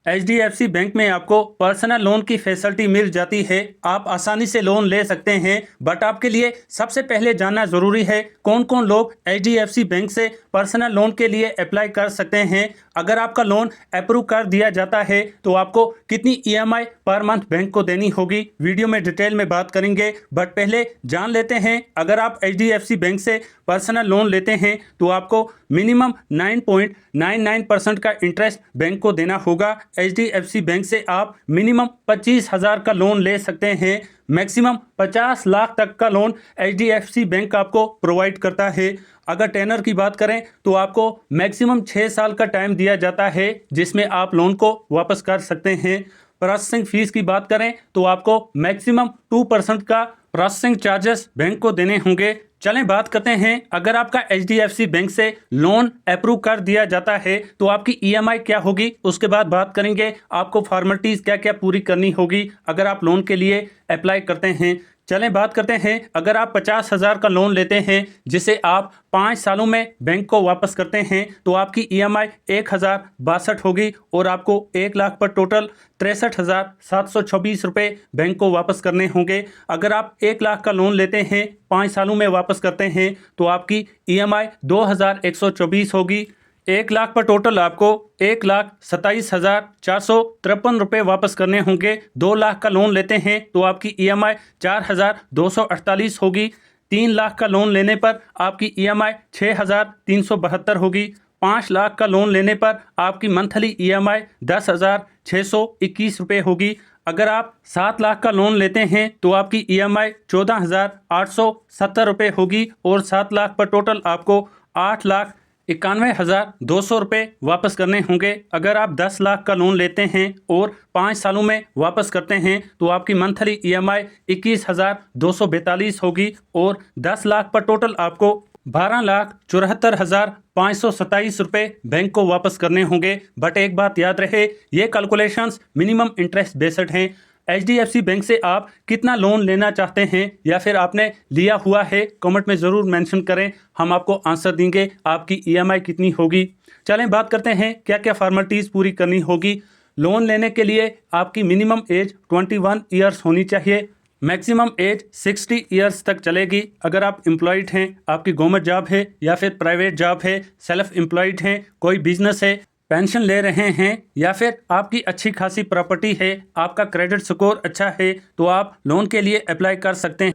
HDFC bank में आपको personal loan की फैसिलिटी मिल जाती है। आप आसानी से लोन ले सकते हैं, बट आपके लिए सबसे पहले जानना ज़रूरी है कौन कौन लोग एचडीएफसी बैंक से पर्सनल लोन के लिए अप्लाई कर सकते हैं। अगर आपका लोन अप्रूव कर दिया जाता है तो आपको कितनी ईएमआई पर मंथ बैंक को देनी होगी, वीडियो में डिटेल में बात करेंगे। बट पहले जान लेते हैं, अगर आप एचडीएफसी बैंक से पर्सनल लोन लेते हैं तो आपको मिनिमम 9.99% का इंटरेस्ट बैंक को देना होगा। एचडीएफसी बैंक से आप मिनिमम 25,000 का लोन ले सकते हैं, मैक्सिमम 50 लाख तक का लोन एचडीएफसी बैंक आपको प्रोवाइड करता है। अगर टेनर की बात करें तो आपको मैक्सिमम 6 साल का टाइम दिया जाता है जिसमें आप लोन को वापस कर सकते हैं। प्रोसेसिंग फीस की बात करें तो आपको मैक्सिमम 2% का प्रोसेसिंग चार्जेस बैंक को देने होंगे। चलें बात करते हैं, अगर आपका एचडीएफसी बैंक से लोन अप्रूव कर दिया जाता है तो आपकी ईएमआई क्या होगी, उसके बाद बात करेंगे आपको फॉर्मेलिटीज़ क्या क्या पूरी करनी होगी अगर आप लोन के लिए अप्लाई करते हैं। चलें बात करते हैं, अगर आप 50,000 का लोन लेते हैं जिसे आप 5 सालों में बैंक को वापस करते हैं तो आपकी ईएमआई 1,062 होगी और आपको 1 लाख पर टोटल 63,726 रुपये बैंक को वापस करने होंगे। अगर आप 1 लाख का लोन लेते हैं 5 सालों में वापस करते हैं तो आपकी ईएमआई 2,124 होगी। 1 लाख पर टोटल आपको 1,27,453 रुपये वापस करने होंगे। 2 लाख का लोन लेते हैं तो आपकी ईएमआई 4,248 होगी। 3 लाख का लोन लेने पर आपकी ईएमआई 6,372 होगी। 5 लाख का लोन लेने पर आपकी मंथली ईएमआई 10,621 रुपये होगी। अगर आप 7 लाख का लोन लेते हैं तो आपकी ईएमआई 14,870 रुपये होगी और 7 लाख पर टोटल आपको 8,91,200 रुपये वापस करने होंगे। अगर आप 10 लाख का लोन लेते हैं और 5 सालों में वापस करते हैं तो आपकी मंथली ईएमआई 21,242 होगी और 10 लाख पर टोटल आपको 12,74,527 रुपये बैंक को वापस करने होंगे। बट एक बात याद रहे, ये कैलकुलेशंस मिनिमम इंटरेस्ट बेस्ड हैं। एचडीएफसी बैंक से आप कितना लोन लेना चाहते हैं या फिर आपने लिया हुआ है, कमेंट में ज़रूर मेंशन करें, हम आपको आंसर देंगे आपकी ईएमआई कितनी होगी। चलें बात करते हैं क्या क्या फॉर्मेलिटीज़ पूरी करनी होगी। लोन लेने के लिए आपकी मिनिमम एज 21 ईयर्स होनी चाहिए, मैक्सिमम एज 60 ईयर्स तक चलेगी। अगर आप एम्प्लॉयड हैं, आपकी गवर्नमेंट जॉब है या फिर प्राइवेट जॉब है, सेल्फ एम्प्लॉयड हैं, कोई बिजनेस है, पेंशन ले रहे हैं या फिर आपकी अच्छी खासी प्रॉपर्टी है, आपका क्रेडिट स्कोर अच्छा है तो आप लोन के लिए अप्लाई कर सकते हैं।